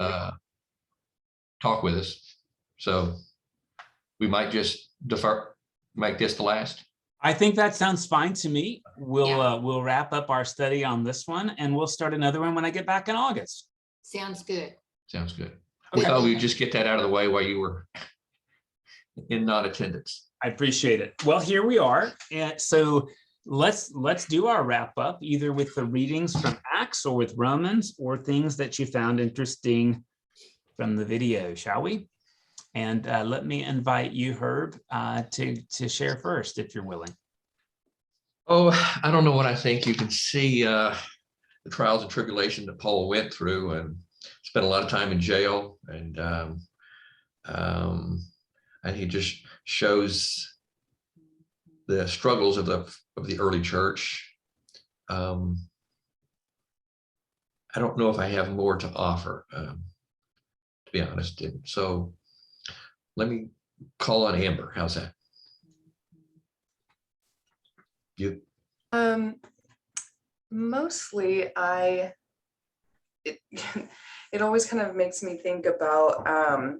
talk with us. So we might just make this the last. I think that sounds fine to me. We'll wrap up our study on this one, and we'll start another one when I get back in August. Sounds good. Sounds good. Okay. So we just get that out of the way while you were in non-attendance. I appreciate it. Well, here we are. And so let's do our wrap up, either with the readings from Acts or with Romans, or things that you found interesting from the video, shall we? And let me invite you, Herb, to share first, if you're willing. Oh, I don't know what I think. You can see the trials and tribulation that Paul went through, and spent a lot of time in jail, and he just shows the struggles of the early church. I don't know if I have more to offer, to be honest. And so let me call on Amber. How's that? You? Mostly it always kind of makes me think about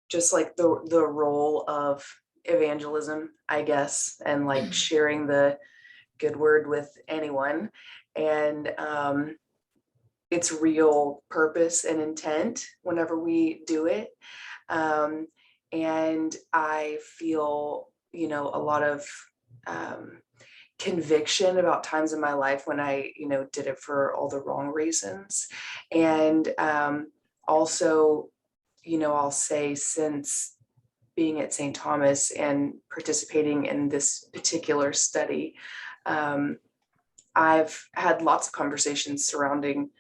just like the role of evangelism, I guess, and like sharing the good word with anyone, and its real purpose and intent whenever we do it. And I feel, a lot of conviction about times in my life when I, did it for all the wrong reasons. And also, I'll say, since being at St. Thomas and participating in this particular study, I've had lots of conversations surrounding,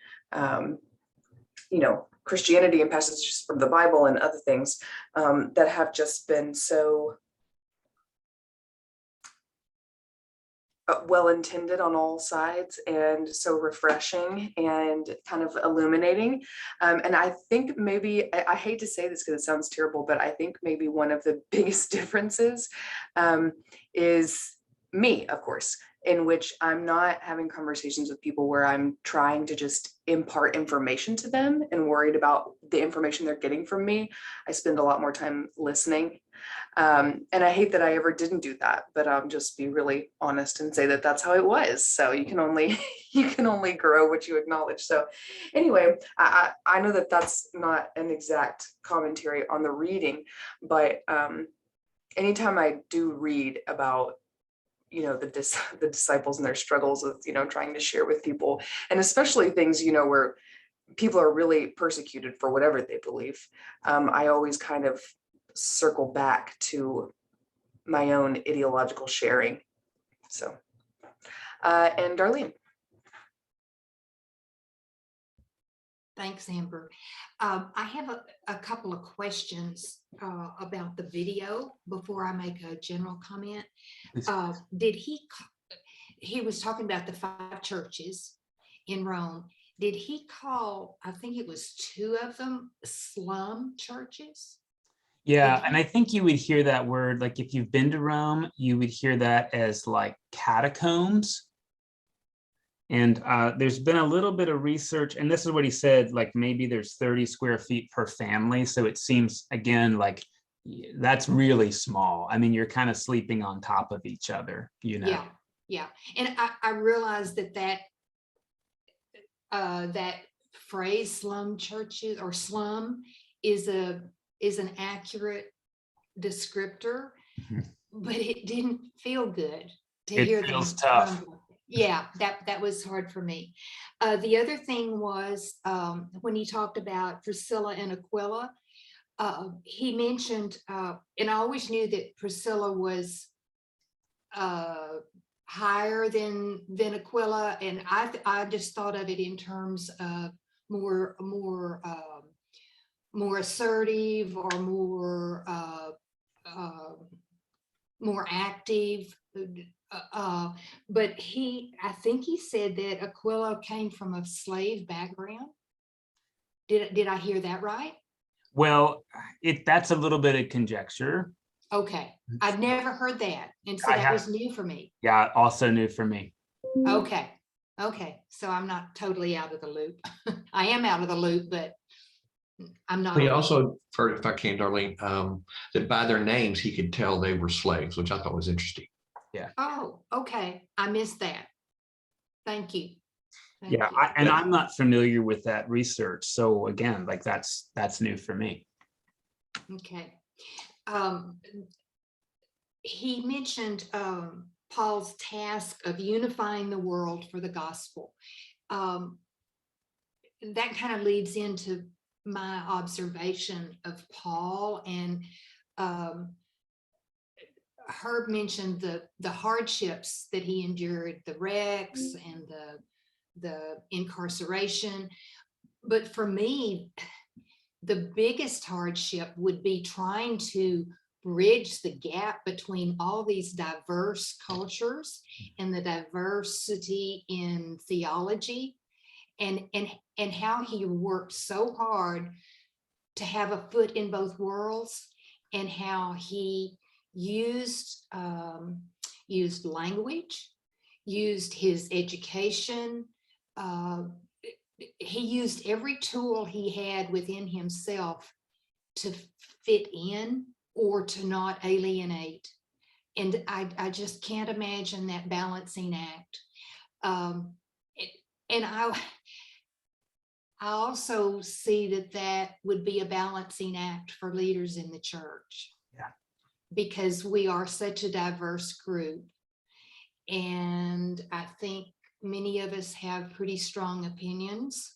Christianity and passages from the Bible and other things that have just been so well-intended on all sides, and so refreshing and kind of illuminating. And I think maybe, I hate to say this because it sounds terrible, but I think maybe one of the biggest differences is me, of course, in which I'm not having conversations with people where I'm trying to just impart information to them and worried about the information they're getting from me. I spend a lot more time listening. And I hate that I ever didn't do that, but just be really honest and say that that's how it was. So you can only grow what you acknowledge. So anyway, I know that that's not an exact commentary on the reading, but anytime I do read about the disciples and their struggles with trying to share with people, and especially things where people are really persecuted for whatever they believe, I always kind of circle back to my own ideological sharing. So and Darlene. Thanks, Amber. I have a couple of questions about the video before I make a general comment. He was talking about the 5 churches in Rome. Did he call, I think it was 2 of them, slum churches? Yeah, and I think you would hear that word, like if you've been to Rome, you would hear that as like catacombs. And there's been a little bit of research, and this is what he said, like maybe there's 30 square feet per family. So it seems, again, like that's really small. I mean, you're kind of sleeping on top of each other, Yeah. And I realized that phrase slum churches or slum is an accurate descriptor, but it didn't feel good to hear them. It feels tough. Yeah, that was hard for me. The other thing was when he talked about Priscilla and Aquila, he mentioned, and I always knew that Priscilla was higher than Aquila, and I just thought of it in terms of more assertive or more active. But I think he said that Aquila came from a slave background. Did I hear that right? Well, that's a little bit of conjecture. Okay, I'd never heard that, and so that was new for me. Yeah, also new for me. Okay, Okay, so I'm not totally out of the loop. I am out of the loop, but I'm not. We also heard, if I can, Darlene, that by their names, he could tell they were slaves, which I thought was interesting. Oh, okay. I missed that. Thank you. Thank Yeah, you. and I'm not familiar with that research. So again, like that's new for me. Okay. He mentioned Paul's task of unifying the world for the gospel. That kind of leads into my observation of Paul, and Herb mentioned the hardships that he endured, the wrecks and the incarceration. But for me, the biggest hardship would be trying to bridge the gap between all these diverse cultures and the diversity in theology, and how he worked so hard to have a foot in both worlds, and how he used language, used his education, he used every tool he had within himself to fit in or to not alienate. And I just can't imagine that balancing act. And I also see that would be a balancing act for leaders in the church. Yeah. Because we are such a diverse group. And I think many of us have pretty strong opinions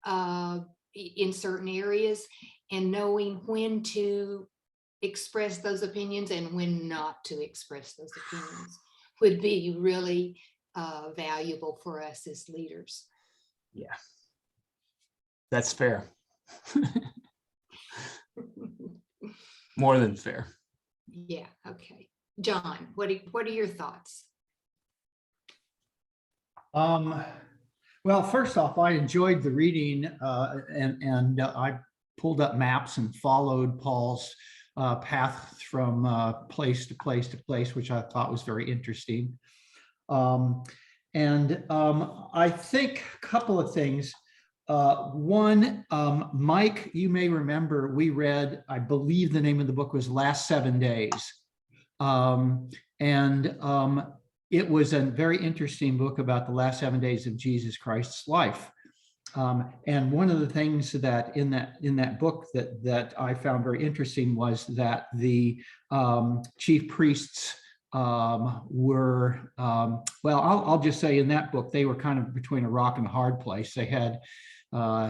in certain areas, and knowing when to express those opinions and when not to express those opinions would be really valuable for us as leaders. Yeah, that's fair. More than fair. Yeah. Okay. John, what are your thoughts? Well, first off, I enjoyed the reading, and I pulled up maps and followed Paul's path from place to place to place, which I thought was very interesting. I think a couple of things. One, Mike, you may remember we read, I believe the name of the book was Last 7 Days. It was a very interesting book about the last 7 days of Jesus Christ's life. And one of the things that in that book that I found very interesting was that the chief priests were, well, I'll just say in that book, they were kind of between a rock and a hard place. They had,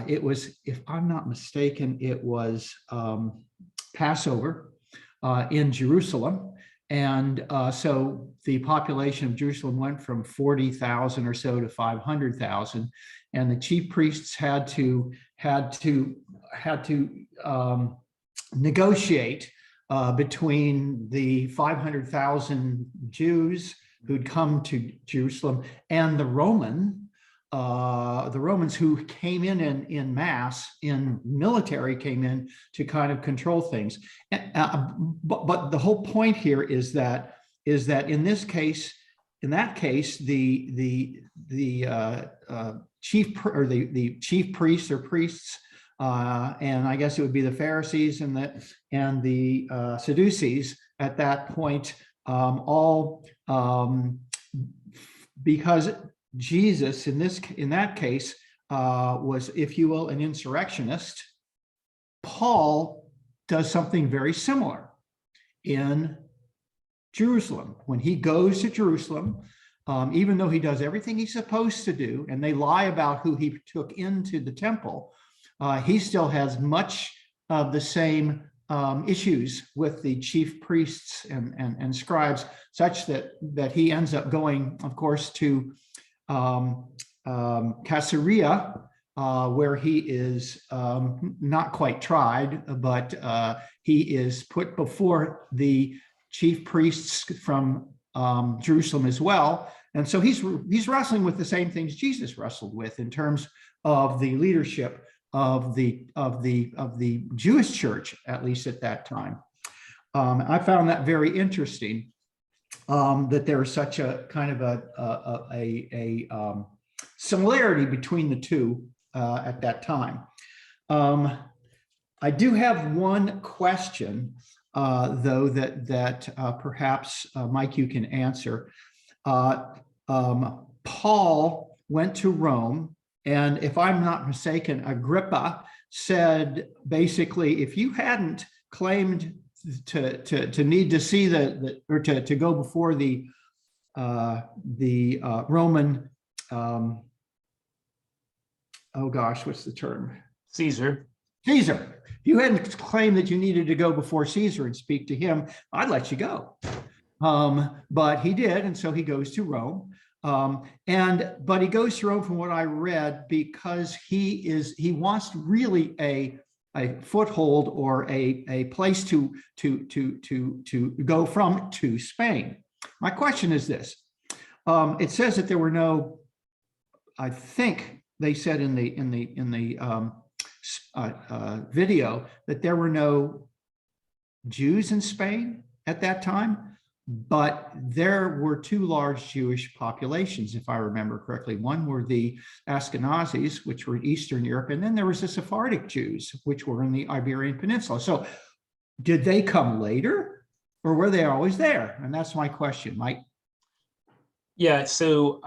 it was, if I'm not mistaken, it was Passover in Jerusalem. And so the population of Jerusalem went from 40,000 or so to 500,000, and the chief priests had to negotiate between the 500,000 Jews who'd come to Jerusalem and the Romans who came in mass, in military, came in to kind of control things. But the whole point here is that in that case, the chief priests or priests, and I guess it would be the Pharisees and the Sadducees at that point, all because Jesus in that case was, if you will, an insurrectionist. Paul does something very similar in Jerusalem. When he goes to Jerusalem, even though he does everything he's supposed to do, and they lie about who he took into the temple, he still has much of the same issues with the chief priests and scribes, such that he ends up going, of course, to Caesarea, where he is not quite tried, but he is put before the chief priests from Jerusalem as well. And so he's wrestling with the same things Jesus wrestled with in terms of the leadership of the Jewish church, at least at that time. I found that very interesting, that there was such a kind of similarity between the two at that time. I do have one question, though, that perhaps, Mike, you can answer. Paul went to Rome, and if I'm not mistaken, Agrippa said basically, if you hadn't claimed to need to see or to go before the Roman, oh gosh, what's the term? Caesar. Caesar. If you hadn't claimed that you needed to go before Caesar and speak to him, I'd let you go. But he did, and so he goes to Rome. But he goes to Rome, from what I read, because he wants really a foothold or a place to go from to Spain. My question is this: it says that there were no, I think they said in the video that there were no Jews in Spain at that time, but there were two large Jewish populations, if I remember correctly. One were the Ashkenazis, which were in Eastern Europe, and then there was the Sephardic Jews, which were in the Iberian Peninsula. So did they come later, or were they always there? And that's my question, Mike. Yeah, so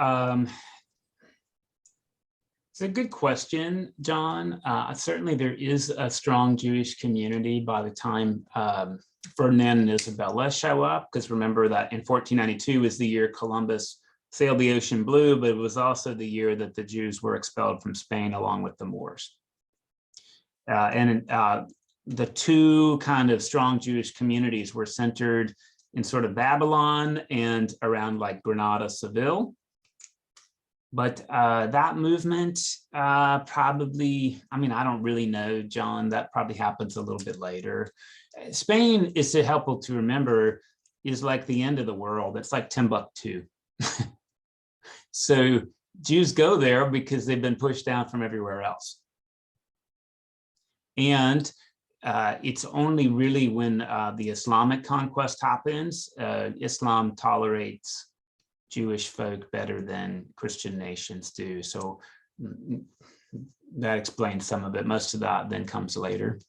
it's a good question, John. Certainly there is a strong Jewish community by the time Ferdinand and Isabella show up, because remember that in 1492 is the year Columbus sailed the ocean blue, but it was also the year that the Jews were expelled from Spain along with the Moors. The two kind of strong Jewish communities were centered in sort of Babylon and around like Granada, Seville. But that movement probably, I mean, I don't really know, John, that probably happens a little bit later. Spain, is helpful to remember, is like the end of the world. It's like Timbuktu. So Jews go there because they've been pushed down from everywhere else. And it's only really when the Islamic conquest happens, Islam tolerates Jewish folk better than Christian nations do. So that explains some of it. Most of that then comes later.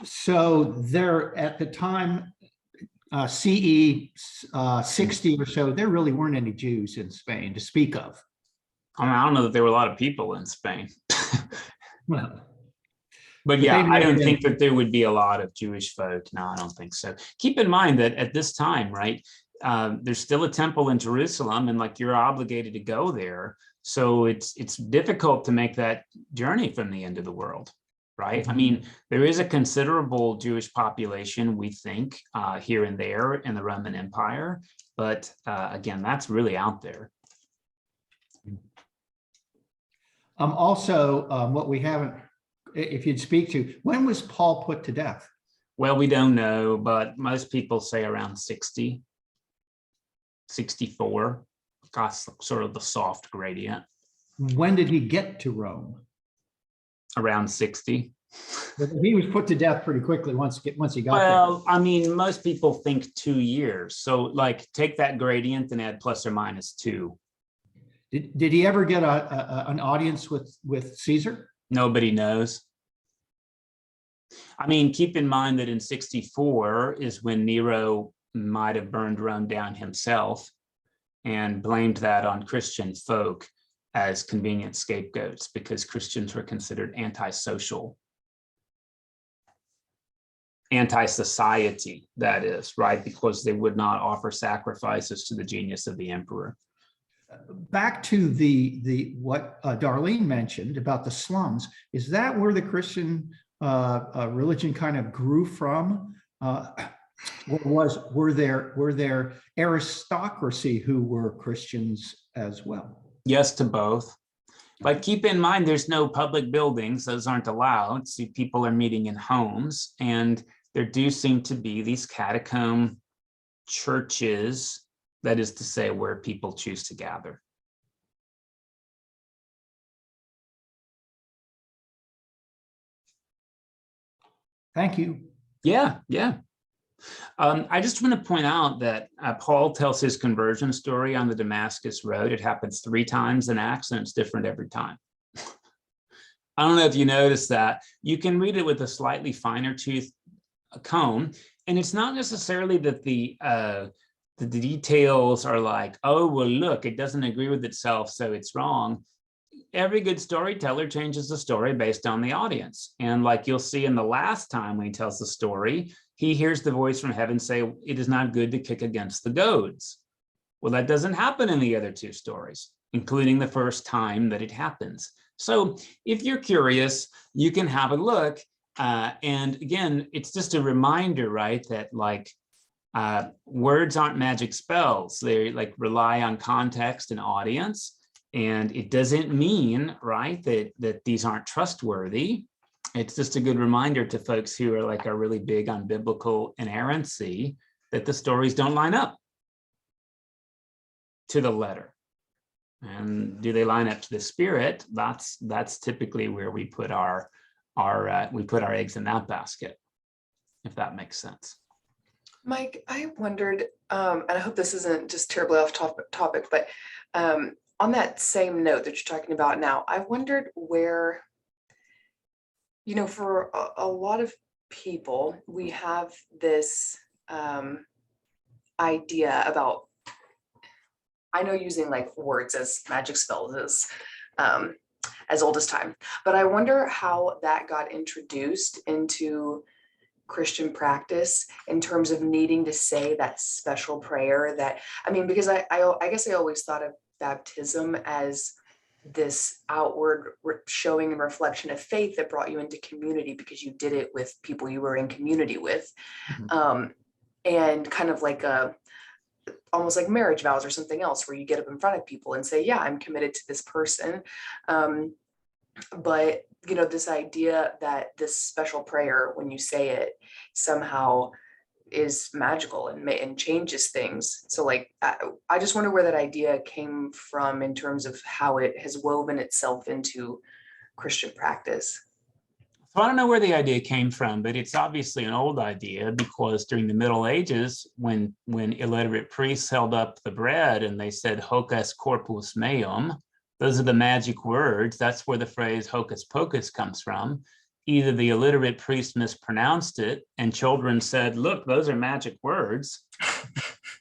So there, at the time, CE 60 or so, there really weren't any Jews in Spain to speak of. I mean, I don't know that there were a lot of people in Spain. Well, but yeah, I don't think that there would be a lot of Jewish folk. No, I don't think so. Keep in mind that at this time, right, there's still a temple in Jerusalem, and like you're obligated to go there. So it's difficult to make that journey from the end of the world, right? Mm-hmm. I mean, there is a considerable Jewish population, we think, here and there in the Roman Empire. But again, that's really out there. Also, what we haven't, if you'd speak to, when was Paul put to death? Well, we don't know, but most people say around 60, 64, got sort of the soft gradient. When did he get to Rome? Around 60. But he was put to death pretty quickly once he got there. Well, I mean, most people think 2 years. So like take that gradient and add plus or minus 2. Did he ever get an audience with Caesar? Nobody knows. I mean, keep in mind that in 64 is when Nero might have burned Rome down himself and blamed that on Christian folk as convenient scapegoats because Christians were considered antisocial, anti-society, that is, right? Because they would not offer sacrifices to the genius of the emperor. Back to what Darlene mentioned about the slums, is that where the Christian religion kind of grew from? Were there aristocracy who were Christians as well? Yes to both. But keep in mind, there's no public buildings. Those aren't allowed. See, people are meeting in homes, and there do seem to be these catacomb churches, that is to say, where people choose to gather. Thank you. Yeah, yeah. I just want to point out that Paul tells his conversion story on the Damascus Road. It happens 3 times in Acts, and it's different every time. I don't know if you noticed that. You can read it with a slightly finer tooth comb, and it's not necessarily that the details are like, oh, well, look, it doesn't agree with itself, so it's wrong. Every good storyteller changes the story based on the audience. And like you'll see in the last time when he tells the story, he hears the voice from heaven say, it is not good to kick against the goads. Well, that doesn't happen in the other 2 stories, including the first time that it happens. So if you're curious, you can have a look. And again, it's just a reminder, right, that like words aren't magic spells. They like rely on context and audience. And it doesn't mean, right, that these aren't trustworthy. It's just a good reminder to folks who are really big on biblical inerrancy that the stories don't line up to the letter. And do they line up to the spirit? That's typically where we put our eggs in that basket, if that makes sense. Mike, I wondered, and I hope this isn't just terribly off topic, but on that same note that you're talking about now, I wondered where, for a lot of people, we have this idea about, I know using like words as magic spells is as old as time, but I wonder how that got introduced into Christian practice in terms of needing to say that special prayer that, because I guess I always thought of baptism as this outward showing and reflection of faith that brought you into community because you did it with people you were in community with. Mm-hmm. And kind of like almost like marriage vows or something else where you get up in front of people and say, yeah, I'm committed to this person. But this idea that this special prayer, when you say it, somehow is magical and changes things. So like, I just wonder where that idea came from in terms of how it has woven itself into Christian practice. So I don't know where the idea came from, but it's obviously an old idea because during the Middle Ages, when illiterate priests held up the bread and they said hocus corpus meum, those are the magic words. That's where the phrase hocus pocus comes from. Either the illiterate priest mispronounced it and children said, look, those are magic words,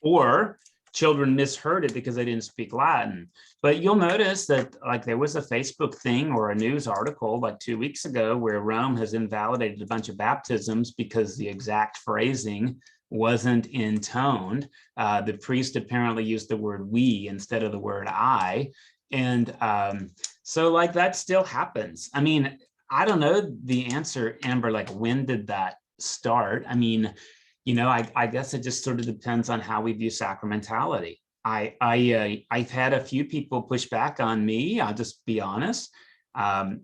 or children misheard it because they didn't speak Latin. But you'll notice that like there was a Facebook thing or a news article like 2 weeks ago where Rome has invalidated a bunch of baptisms because the exact phrasing wasn't intoned. The priest apparently used the word we instead of the word I. And so like that still happens. I don't know the answer, Amber, like when did that start? I guess it just sort of depends on how we view sacramentality. I've had a few people push back on me, I'll just be honest,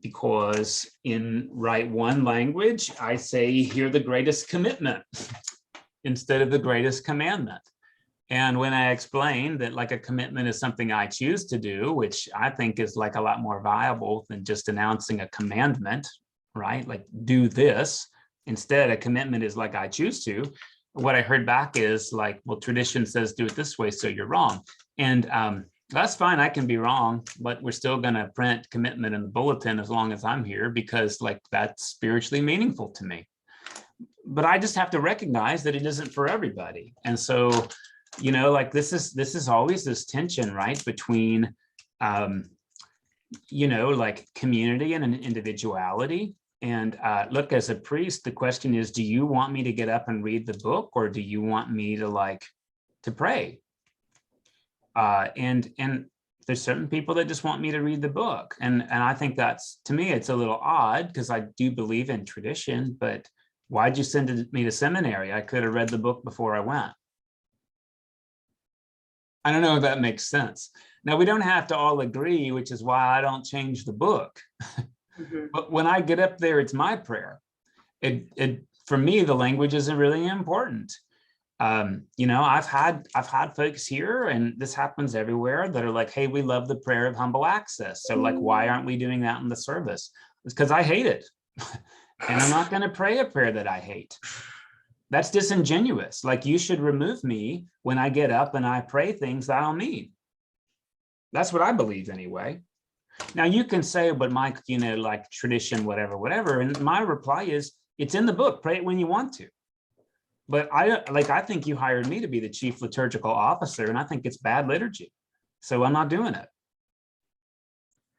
because in Rite One language, I say, hear the greatest commitment instead of the greatest commandment. And when I explain that like a commitment is something I choose to do, which I think is like a lot more viable than just announcing a commandment, right? Like do this. Instead, a commitment is like I choose to. What I heard back is like, well, tradition says do it this way, so you're wrong. And that's fine, I can be wrong, but we're still gonna print commitment in the bulletin as long as I'm here because like that's spiritually meaningful to me. But I just have to recognize that it isn't for everybody. And so, like this is always this tension, right, between like community and an individuality. And look, as a priest, the question is, do you want me to get up and read the book, or do you want me to pray? And there's certain people that just want me to read the book, and I think that's, to me, it's a little odd because I do believe in tradition. But why'd you send me to seminary? I could have read the book before I went. I don't know if that makes sense. Now, we don't have to all agree, which is why I don't change the book. Mm-hmm. But when I get up there, it's my prayer. For me, the language isn't really important. I've had folks here, and this happens everywhere, that are like, hey, we love the prayer of humble access. So like, why aren't we doing that in the service? It's because I hate it. And I'm not going to pray a prayer that I hate. That's disingenuous. Like, you should remove me when I get up and I pray things that I don't mean. That's what I believe anyway. Now you can say, but Mike, like tradition, whatever. And my reply is, it's in the book. Pray it when you want to. But I think you hired me to be the chief liturgical officer, and I think it's bad liturgy. So I'm not doing it.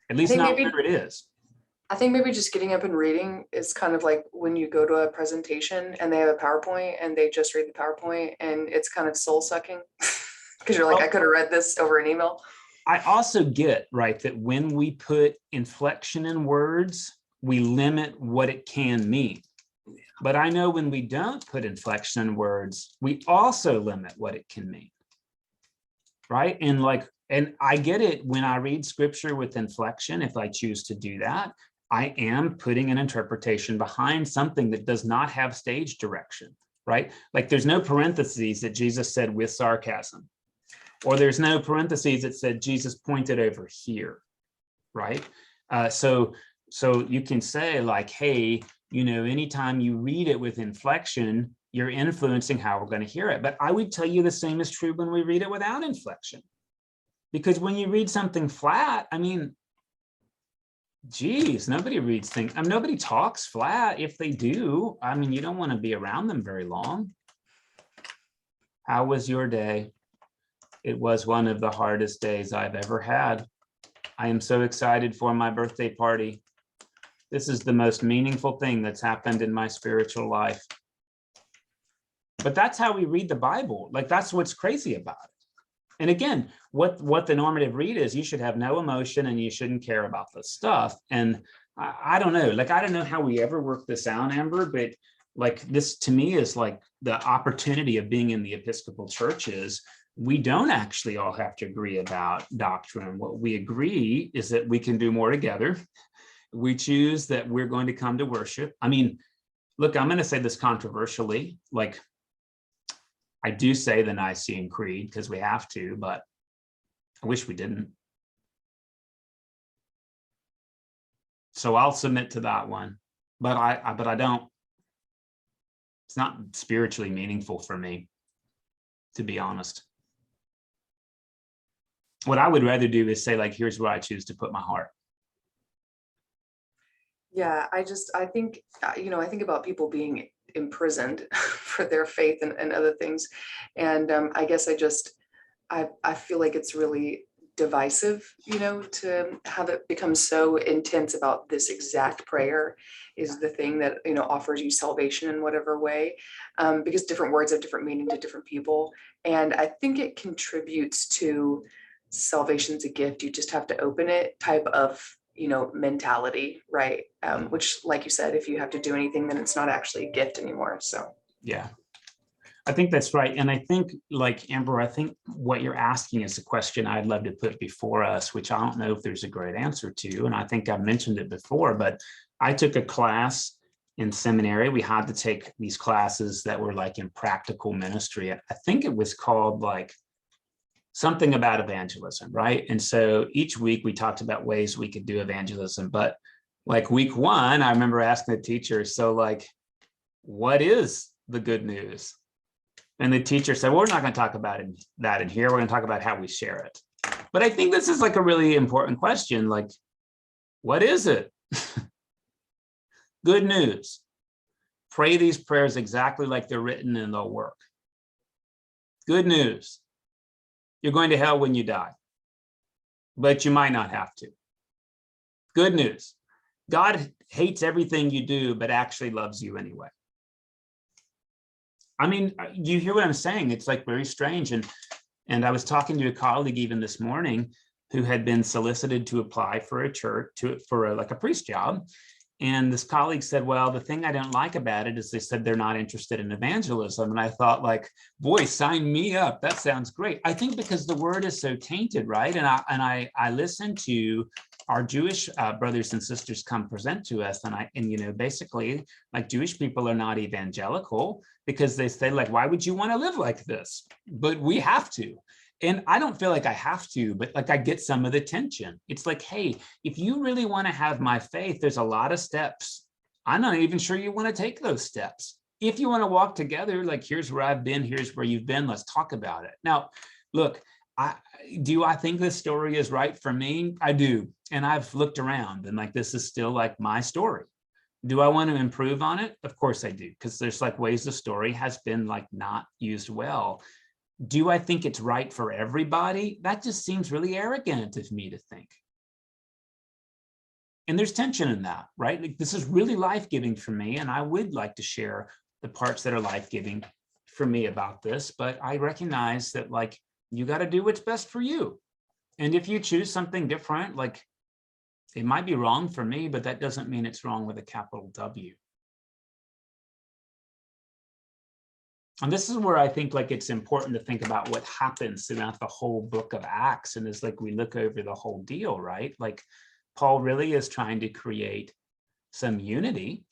At least not where it is. I think maybe just getting up and reading is kind of like when you go to a presentation and they have a PowerPoint and they just read the PowerPoint, and it's kind of soul sucking because you're like, I could have read this over an email. I also get, right, that when we put inflection in words, we limit what it can mean. But I know when we don't put inflection in words, we also limit what it can mean. Right? And I get it when I read scripture with inflection, if I choose to do that, I am putting an interpretation behind something that does not have stage direction, right? Like, there's no parentheses that Jesus said with sarcasm, or there's no parentheses that said Jesus pointed over here, right? So you can say like, hey, anytime you read it with inflection, you're influencing how we're going to hear it. But I would tell you the same is true when we read it without inflection. Because when you read something flat, I mean, geez, nobody reads things. Nobody talks flat. If they do, I mean, you don't want to be around them very long. How was your day? It was one of the hardest days I've ever had. I am so excited for my birthday party. This is the most meaningful thing that's happened in my spiritual life. But that's how we read the Bible. Like, that's what's crazy about it. And again, what the normative read is, you should have no emotion and you shouldn't care about this stuff. And I don't know, like, I don't know how we ever work this out, Amber, but like, this to me is like the opportunity of being in the Episcopal Church is we don't actually all have to agree about doctrine. What we agree is that we can do more together. We choose that we're going to come to worship. I mean, look, I'm going to say this controversially, like, I do say the Nicene Creed because we have to, but I wish we didn't. So I'll submit to that one, but I don't. It's not spiritually meaningful for me, to be honest. What I would rather do is say, like, here's where I choose to put my heart. Yeah, I think, I think about people being imprisoned for their faith and other things. And I guess I feel like it's really divisive, to have it become so intense about this exact prayer is the thing that, offers you salvation in whatever way, because different words have different meaning to different people. And I think it contributes to salvation's a gift. You just have to open it type of mentality, right? Which, like you said, if you have to do anything, then it's not actually a gift anymore. So yeah, I think that's right. And I think, like, Amber, I think what you're asking is a question I'd love to put before us, which I don't know if there's a great answer to. And I think I've mentioned it before, but I took a class in seminary. We had to take these classes that were like in practical ministry. I think it was called like something about evangelism, right? And so each week we talked about ways we could do evangelism. But like week one, I remember asking the teacher, so like, what is the good news? And the teacher said, well, we're not going to talk about that in here. We're going to talk about how we share it. But I think this is like a really important question. Like, what is it? Good news. Pray these prayers exactly like they're written and they'll work. Good news. You're going to hell when you die, but you might not have to. Good news. God hates everything you do, but actually loves you anyway. I mean, you hear what I'm saying? It's like very strange. And I was talking to a colleague even this morning who had been solicited to apply for a church for like a priest job. And this colleague said, well, the thing I don't like about it is they said they're not interested in evangelism. And I thought, like, boy, sign me up. That sounds great. I think because the word is so tainted, right? And I listen to our Jewish brothers and sisters come present to us. And basically, like, Jewish people are not evangelical because they say, like, why would you want to live like this? But we have to. And I don't feel like I have to, but like I get some of the tension. It's like, hey, if you really want to have my faith, there's a lot of steps. I'm not even sure you want to take those steps. if you want to walk together, like, here's where I've been, here's where you've been, let's talk about it. Now, look, I think this story is right for me? I do. And I've looked around and like, this is still like my story. Do I want to improve on it? Of course I do, because there's like ways the story has been like not used well. Do I think it's right for everybody? That just seems really arrogant of me to think. And there's tension in that, right? Like, this is really life-giving for me, and I would like to share the parts that are life-giving for me about this, but I recognize that like, you got to do what's best for you. And if you choose something different, like, it might be wrong for me, but that doesn't mean it's wrong with a capital W. And this is where I think like it's important to think about what happens throughout the whole book of Acts. And as like we look over the whole deal, right? Like, Paul really is trying to create some unity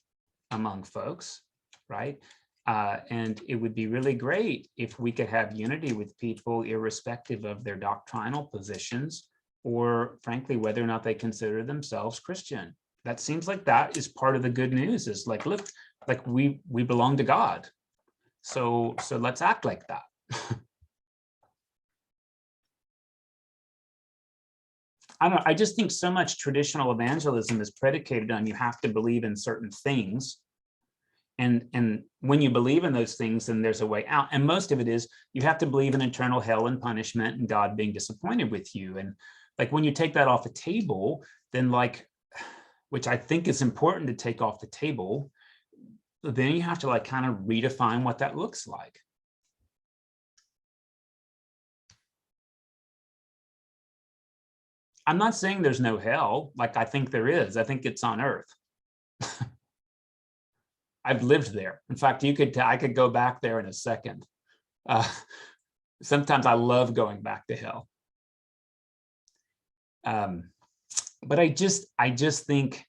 among folks, right? And it would be really great if we could have unity with people irrespective of their doctrinal positions, or frankly, whether or not they consider themselves Christian. That seems like that is part of the good news, is like, look, like we belong to God. So let's act like that. I don't know, I just think so much traditional evangelism is predicated on you have to believe in certain things. And when you believe in those things, then there's a way out. And most of it is you have to believe in eternal hell and punishment and God being disappointed with you. And like, when you take that off the table, then like, which I think is important to take off the table, then you have to like kind of redefine what that looks like. I'm not saying there's no hell. Like, I think there is. I think it's on earth. I've lived there. In fact, I could go back there in a second. Sometimes I love going back to hell. But I just think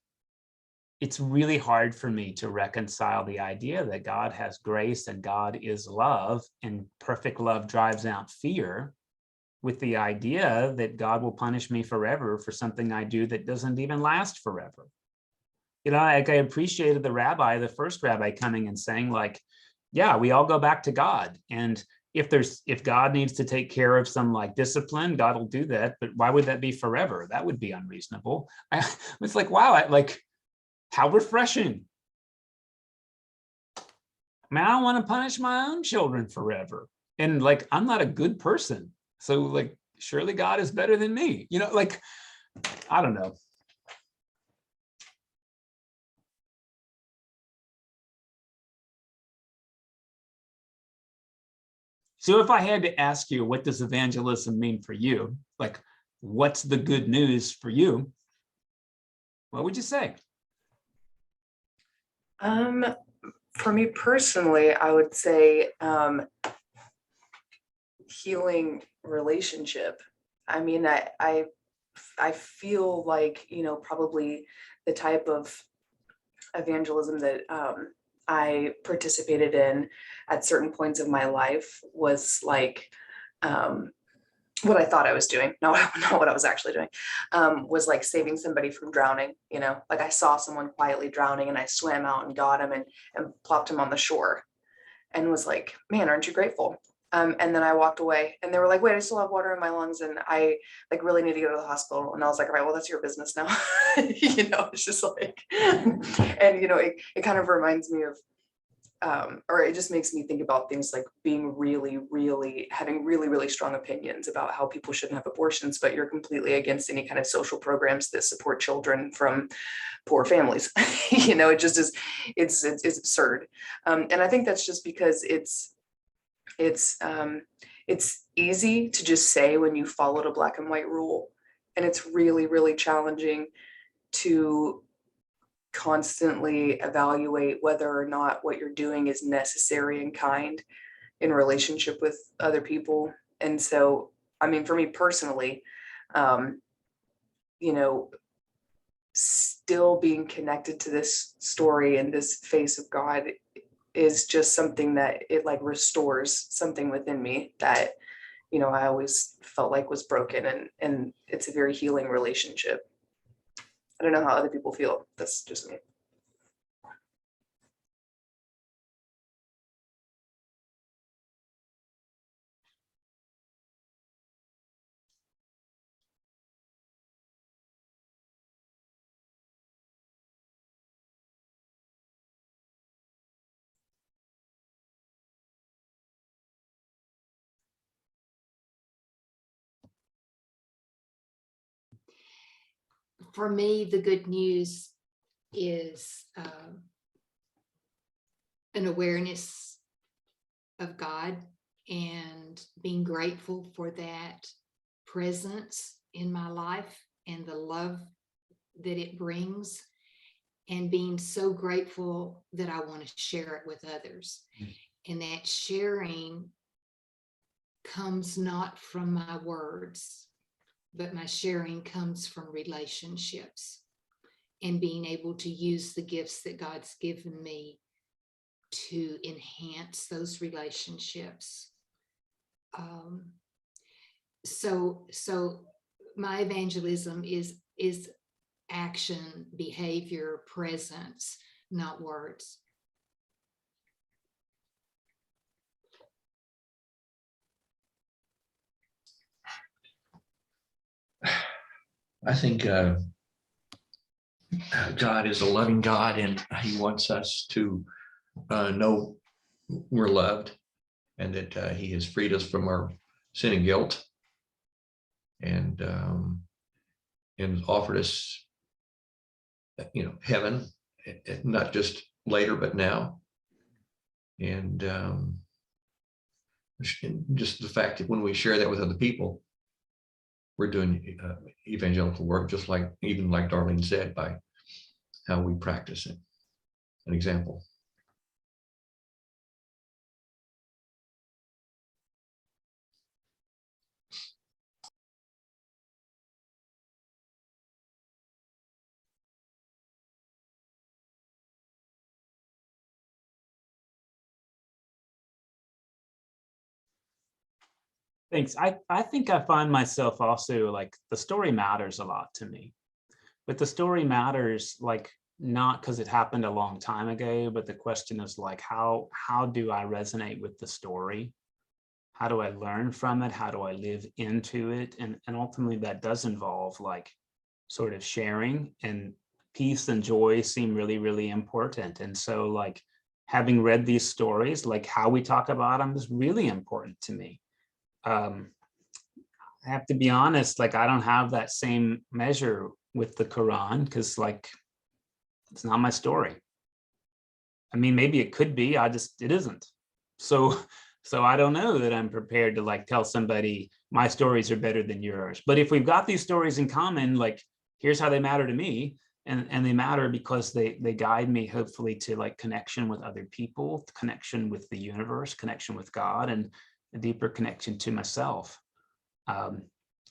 it's really hard for me to reconcile the idea that God has grace and God is love, and perfect love drives out fear, with the idea that God will punish me forever for something I do that doesn't even last forever. You know, like, I appreciated the first rabbi coming and saying like, yeah, we all go back to God. And if God needs to take care of some like discipline, God will do that. But why would that be forever? That would be unreasonable. It's like, wow, like, how refreshing. I mean, I don't want to punish my own children forever. And like, I'm not a good person. So like, surely God is better than me. You know, like, I don't know. So if I had to ask you, what does evangelism mean for you? Like, what's the good news for you? What would you say? For me personally, I would say healing relationship. I mean, I feel like, you know, probably the type of evangelism that I participated in at certain points of my life was like what I thought I was doing, not what I was actually doing, was like saving somebody from drowning. You know, like, I saw someone quietly drowning and I swam out and got him and plopped him on the shore and was like, man, aren't you grateful? And then I walked away and they were like, wait, I still have water in my lungs and I like really need to go to the hospital. And I was like, all right, well, that's your business now. You know, it's just like, and you know, it kind of reminds me of, or it just makes me think about things like being having really strong opinions about how people shouldn't have abortions, but you're completely against any kind of social programs that support children from poor families. You know, it just is, it's absurd. And I think that's just because it's easy to just say when you followed a black and white rule, and it's really challenging to constantly evaluate whether or not what you're doing is necessary and kind in relationship with other people. And so, I mean, for me personally, you know, still being connected to this story and this face of God is just something that it like restores something within me that, you know, I always felt like was broken, and it's a very healing relationship. I don't know how other people feel. That's just me. for me, the good news is an awareness of God and being grateful for that presence in my life and the love that it brings, and being so grateful that I want to share it with others. And that sharing comes not from my words, but my sharing comes from relationships and being able to use the gifts that God's given me to enhance those relationships. So my evangelism is action, behavior, presence, not words. I think God is a loving God, and he wants us to know we're loved, and that he has freed us from our sin and guilt, and offered us, heaven, not just later, but now. And just the fact that when we share that with other people, we're doing evangelical work, just like Darlene said, by how we practice it. An example. Thanks. I think I find myself also like the story matters a lot to me, but the story matters like not because it happened a long time ago, but the question is like, how do I resonate with the story? How do I learn from it? How do I live into it? And ultimately that does involve like sort of sharing, and peace and joy seem really, really important. And so like having read these stories, like how we talk about them is really important to me. I have to be honest, like I don't have that same measure with the Quran, because like it's not my story. I mean, maybe it could be, it isn't. So I don't know that I'm prepared to like tell somebody my stories are better than yours. But if we've got these stories in common, like here's how they matter to me, and they matter because they guide me hopefully to like connection with other people, connection with the universe, connection with God, and a deeper connection to myself.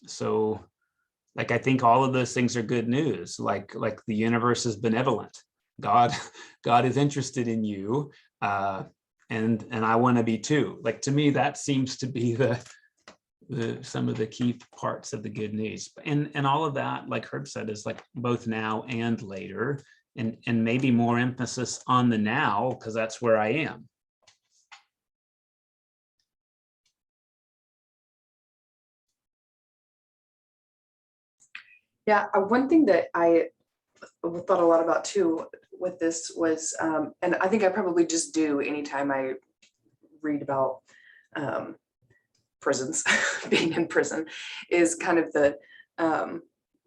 So like I think all of those things are good news. Like the universe is benevolent. God is interested in you, and I want to be too. Like to me, that seems to be some of the key parts of the good news. And all of that, like Herb said, is like both now and later, and maybe more emphasis on the now, because that's where I am. Yeah, one thing that I thought a lot about too with this was, and I think I probably just do anytime I read about prisons, being in prison, is kind of the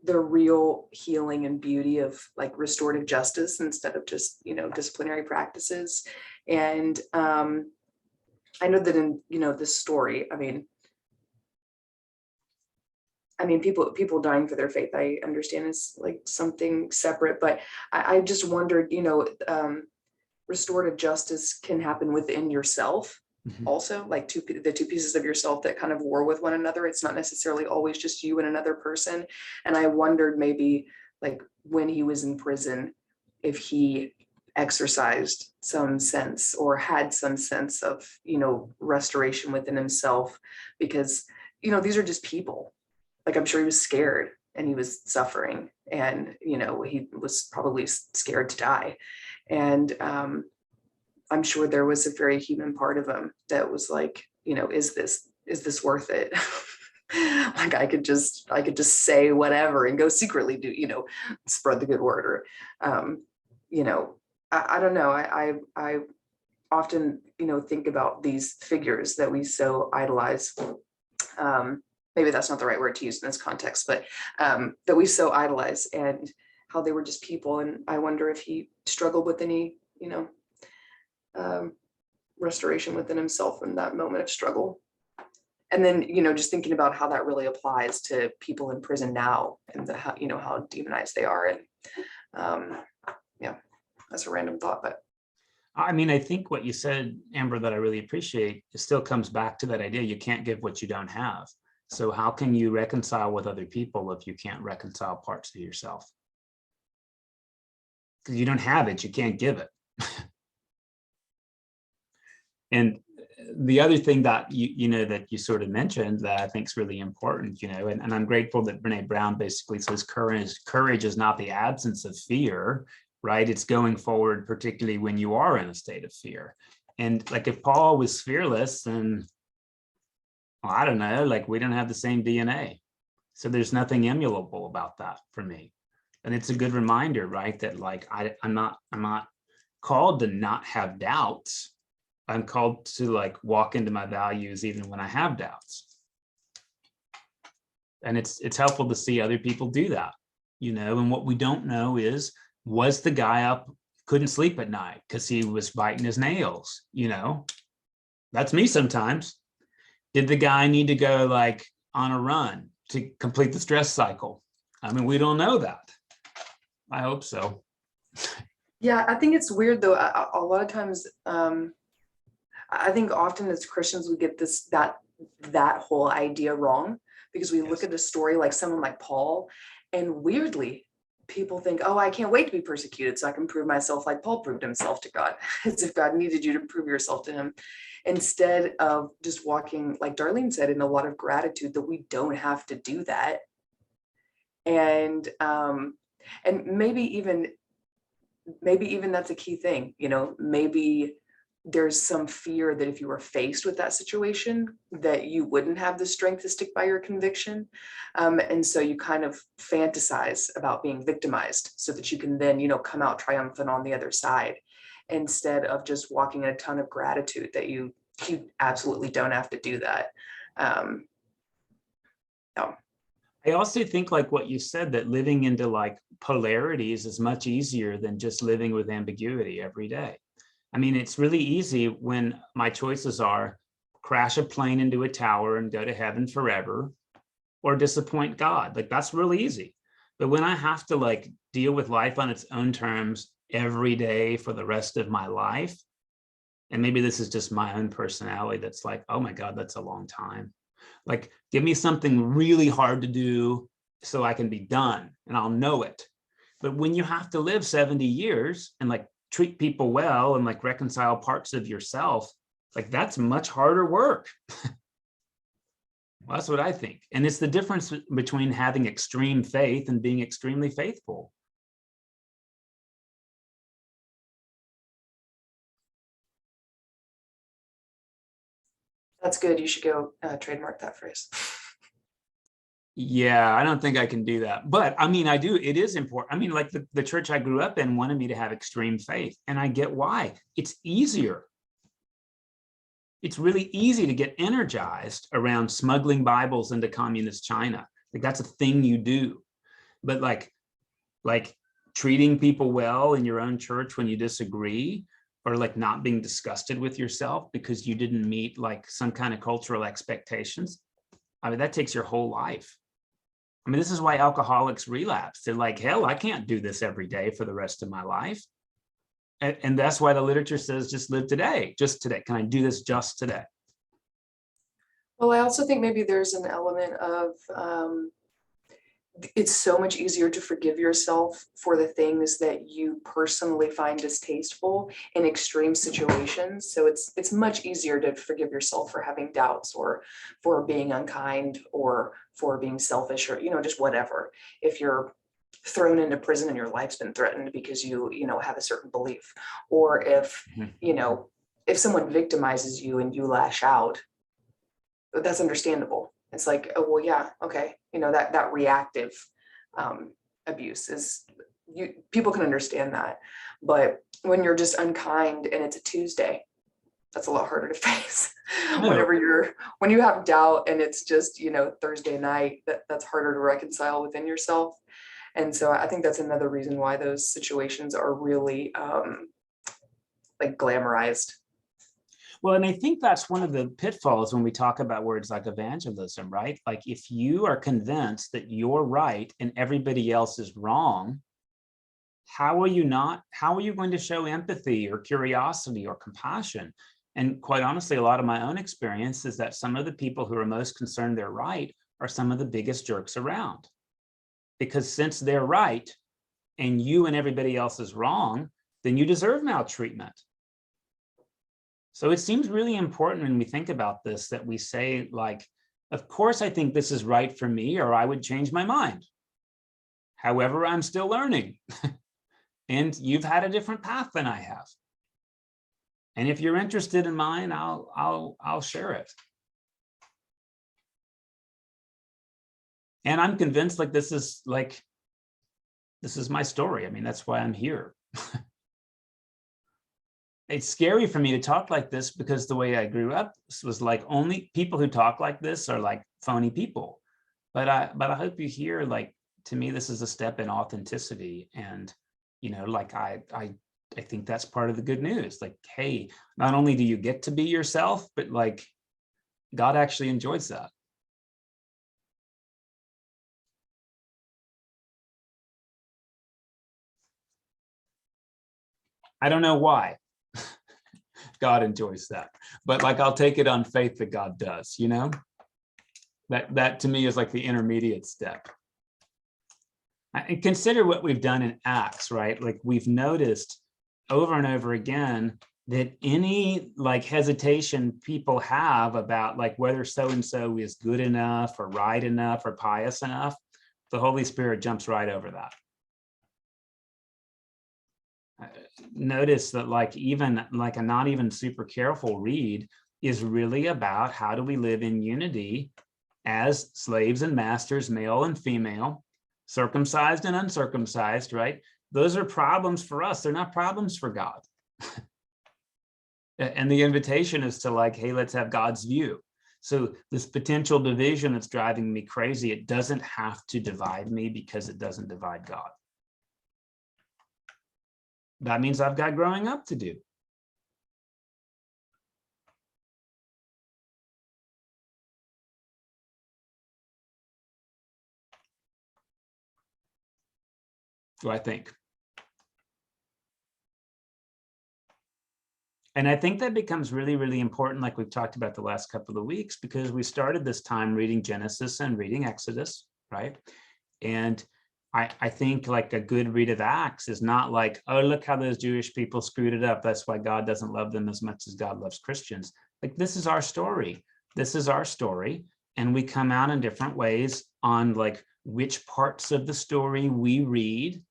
real healing and beauty of like restorative justice instead of just, disciplinary practices. And I know that in, this story, I mean, people dying for their faith, I understand is like something separate, but I just wondered, restorative justice can happen within yourself. Mm-hmm. Also, like the two pieces of yourself that kind of war with one another. It's not necessarily always just you and another person. And I wondered maybe like when he was in prison, if he exercised some sense or had some sense of, restoration within himself, because, these are just people. Like, I'm sure he was scared and he was suffering, and, he was probably scared to die. And I'm sure there was a very human part of him that was like, is this worth it? Like I could just say whatever and go secretly do, spread the good word, or, I don't know. I often, think about these figures that we so idolize. maybe that's not the right word to use in this context, but that we so idolize, and how they were just people. And I wonder if he struggled with any, restoration within himself in that moment of struggle. And then, just thinking about how that really applies to people in prison now, and how demonized they are. And yeah, that's a random thought, but. I mean, I think what you said, Amber, that I really appreciate, it still comes back to that idea. You can't give what you don't have. So how can you reconcile with other people if you can't reconcile parts of yourself? Because you don't have it, you can't give it. And the other thing that that you sort of mentioned that I think is really important, and I'm grateful that Brene Brown basically says courage is not the absence of fear, right? It's going forward, particularly when you are in a state of fear. And like if Paul was fearless, then well, I don't know, like we don't have the same DNA. So there's nothing emulable about that for me. And it's a good reminder, right? That like I'm not called to not have doubts. I'm called to like walk into my values even when I have doubts. And it's helpful to see other people do that, and what we don't know is, was the guy up, couldn't sleep at night because he was biting his nails, That's me sometimes. Did the guy need to go like on a run to complete the stress cycle? I mean, we don't know that. I hope so. Yeah, I think it's weird though. A lot of times, I think often as Christians, we get that whole idea wrong, because we look at a story like someone like Paul, and weirdly, people think, oh, I can't wait to be persecuted so I can prove myself like Paul proved himself to God, as if God needed you to prove yourself to him, instead of just walking, like Darlene said, in a lot of gratitude that we don't have to do that. And maybe even that's a key thing, maybe there's some fear that if you were faced with that situation, that you wouldn't have the strength to stick by your conviction. And so you kind of fantasize about being victimized so that you can then, come out triumphant on the other side, instead of just walking in a ton of gratitude that you absolutely don't have to do that. No. I also think like what you said, that living into like polarities is much easier than just living with ambiguity every day. I mean, it's really easy when my choices are crash a plane into a tower and go to heaven forever, or disappoint God. Like that's really easy. But when I have to like deal with life on its own terms every day for the rest of my life, and maybe this is just my own personality that's like, oh my God, that's a long time. Like, give me something really hard to do so I can be done and I'll know it. But when you have to live 70 years and like treat people well and like reconcile parts of yourself, like that's much harder work. Well, that's what I think. And it's the difference between having extreme faith and being extremely faithful. That's good. You should go trademark that phrase. Yeah, I don't think I can do that. But I mean, I do. It is important. I mean, like the church I grew up in wanted me to have extreme faith. And I get why. It's easier. It's really easy to get energized around smuggling Bibles into communist China. Like that's a thing you do. But like treating people well in your own church when you disagree, or like not being disgusted with yourself because you didn't meet like some kind of cultural expectations. I mean, that takes your whole life. I mean, this is why alcoholics relapse. They're like, hell, I can't do this every day for the rest of my life. And that's why the literature says, just live today, just today. Can I do this just today? Well, I also think maybe there's an element of, it's so much easier to forgive yourself for the things that you personally find distasteful in extreme situations. So it's much easier to forgive yourself for having doubts, or for being unkind, or for being selfish, or, just whatever. If you're thrown into prison and your life's been threatened because you have a certain belief, or if, if someone victimizes you and you lash out, that's understandable. It's like, oh, well, yeah, okay. That reactive abuse is, people can understand that. But when you're just unkind and it's a Tuesday that's a lot harder to face. No. When you have doubt and it's just, Thursday night, that's harder to reconcile within yourself. And so I think that's another reason why those situations are really like glamorized. Well, and I think that's one of the pitfalls when we talk about words like evangelism, right? Like if you are convinced that you're right and everybody else is wrong, how are you going to show empathy or curiosity or compassion? And quite honestly, a lot of my own experience is that some of the people who are most concerned they're right are some of the biggest jerks around. Because since they're right and you and everybody else is wrong, then you deserve maltreatment. So it seems really important when we think about this that we say, like, of course, I think this is right for me, or I would change my mind. However, I'm still learning. And you've had a different path than I have. And if you're interested in mine, I'll share it. And I'm convinced this is my story. I mean, that's why I'm here. It's scary for me to talk like this because the way I grew up was like only people who talk like this are like phony people. But I hope you hear, like, to me, this is a step in authenticity. And, like I think that's part of the good news. Like, hey, not only do you get to be yourself, but like God actually enjoys that. I don't know why God enjoys that, but like, I'll take it on faith that God does, that to me is like the intermediate step. And consider what we've done in Acts, right? Like we've noticed over and over again that any like hesitation people have about like whether so-and-so is good enough or right enough or pious enough, the Holy Spirit jumps right over that. Notice that like even like a not even super careful read is really about how do we live in unity as slaves and masters, male and female, circumcised and uncircumcised, right? Those are problems for us. They're not problems for God. And the invitation is to like, hey, let's have God's view. So this potential division that's driving me crazy, it doesn't have to divide me because it doesn't divide God. That means I've got growing up to do. Do I think? And I think that becomes really, really important, like we've talked about the last couple of weeks, because we started this time reading Genesis and reading Exodus, right? And I think like a good read of Acts is not like, oh, look how those Jewish people screwed it up. That's why God doesn't love them as much as God loves Christians. Like, this is our story. This is our story. And we come out in different ways on like which parts of the story we read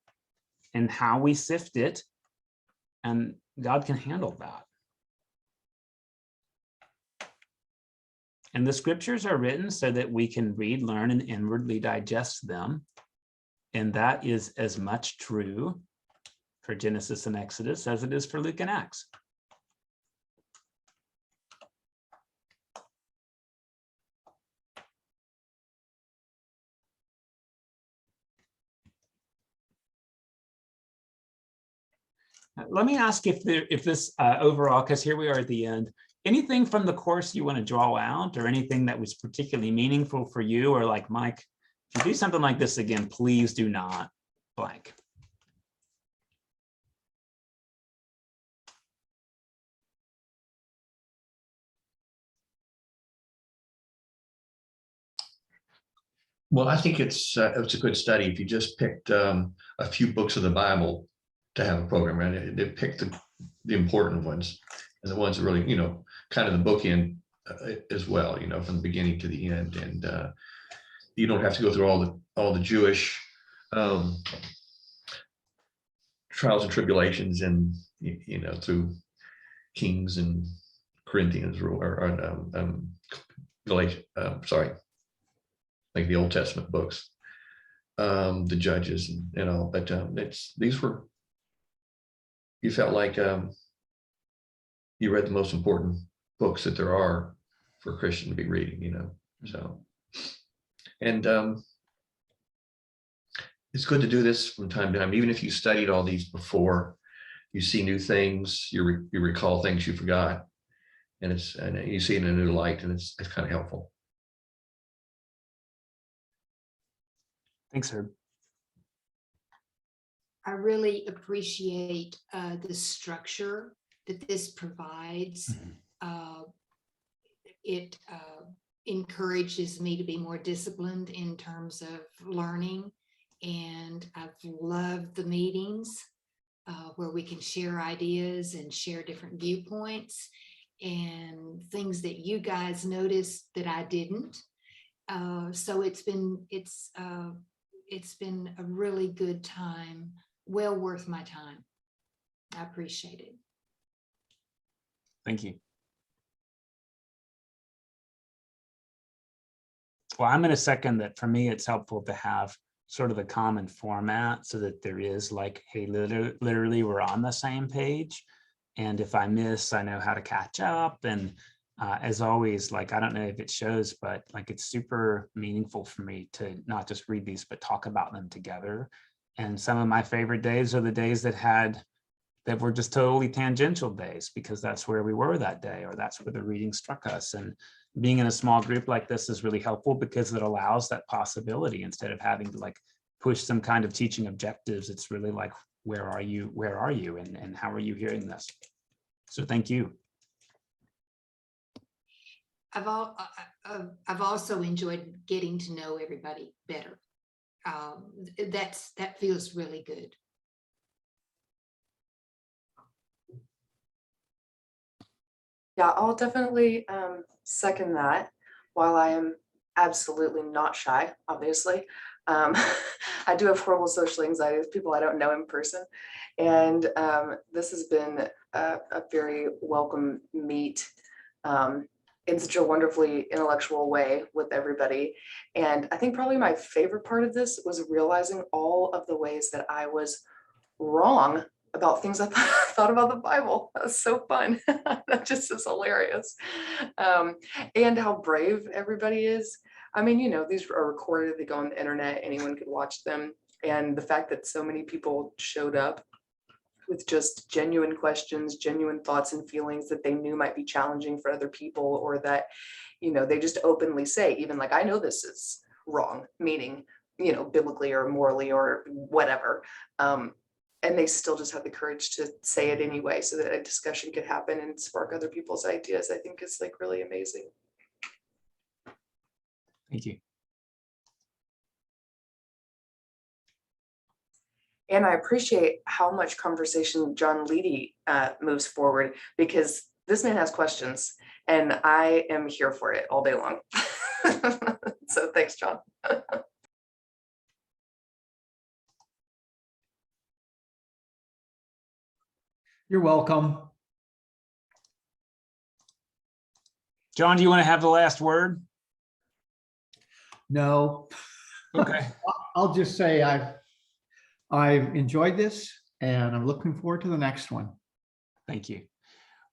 and how we sift it. And God can handle that. And the scriptures are written so that we can read, learn, and inwardly digest them. And that is as much true for Genesis and Exodus as it is for Luke and Acts. Let me ask if this overall, because here we are at the end, anything from the course you want to draw out or anything that was particularly meaningful for you, or like, Mike, if you do something like this again, please do not blank. Well, I think it's a good study. If you just picked a few books of the Bible to have a program, right? They picked the important ones and the ones that really, kind of the bookend as well, from the beginning to the end. And you don't have to go through all the Jewish trials and tribulations and through Kings and Corinthians or Galatians, like the Old Testament books, the Judges and all. But these were, you felt like you read the most important books that there are for a Christian to be reading, you know, so. And it's good to do this from time to time, even if you studied all these before, you see new things, you recall things you forgot, and you see it in a new light, and it's kind of helpful. Thanks, Herb. I really appreciate the structure that this provides. It encourages me to be more disciplined in terms of learning. And I've loved the meetings where we can share ideas and share different viewpoints and things that you guys noticed that I didn't. So it's been a really good time, well worth my time. I appreciate it. Thank you. Well, I'm going to second that. For me, it's helpful to have sort of the common format so that there is like, hey, literally we're on the same page. And if I miss, I know how to catch up. And as always, like, I don't know if it shows, but like, it's super meaningful for me to not just read these, but talk about them together. And some of my favorite days are the days that were just totally tangential days, because that's where we were that day, or that's where the reading struck us. And being in a small group like this is really helpful because it allows that possibility. Instead of having to like push some kind of teaching objectives, it's really like, where are you? And how are you hearing this? So thank you. I've also enjoyed getting to know everybody better. That feels really good. Yeah, I'll definitely second that. While I am absolutely not shy, obviously, I do have horrible social anxiety with people I don't know in person. And this has been a very welcome meet in such a wonderfully intellectual way with everybody. And I think probably my favorite part of this was realizing all of the ways that I was wrong about things I thought about the Bible. That was so fun. That just is hilarious. And how brave everybody is. I mean, you know, these are recorded, they go on the internet, anyone could watch them. And the fact that so many people showed up with just genuine questions, genuine thoughts and feelings that they knew might be challenging for other people, or that, you know, they just openly say, even like, I know this is wrong, meaning, you know, biblically or morally or whatever. And they still just have the courage to say it anyway, so that a discussion could happen and spark other people's ideas. I think is like really amazing. Thank you. And I appreciate how much conversation John Leedy moves forward, because this man has questions and I am here for it all day long. So thanks, John. You're welcome. John, do you want to have the last word? No, Okay. I'll just say I've enjoyed this and I'm looking forward to the next one. Thank you.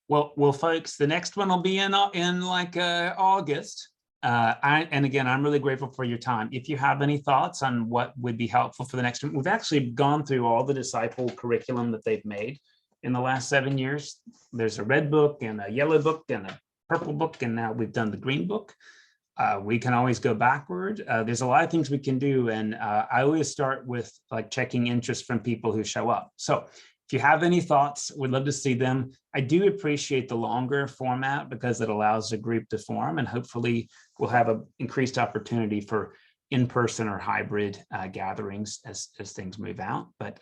Well, folks, the next one will be in like August. And again, I'm really grateful for your time. If you have any thoughts on what would be helpful for the next one, we've actually gone through all the disciple curriculum that they've made in the last 7 years. There's a red book and a yellow book and a purple book, and now we've done the green book. We can always go backward. There's a lot of things we can do. And I always start with like checking interest from people who show up. So if you have any thoughts, we'd love to see them. I do appreciate the longer format because it allows a group to form, and hopefully we'll have an increased opportunity for in-person or hybrid gatherings as things move out. But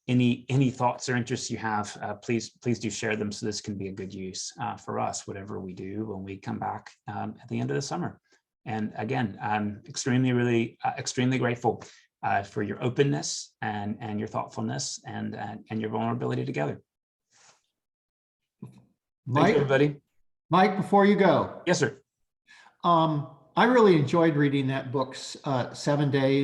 any thoughts or interests you have, please do share them, so this can be a good use for us, whatever we do when we come back at the end of the summer. And again, I'm extremely grateful for your openness and your thoughtfulness and your vulnerability together. Thank you, everybody. Mike, before you go. Yes, sir. I really enjoyed reading that book, 7 Days.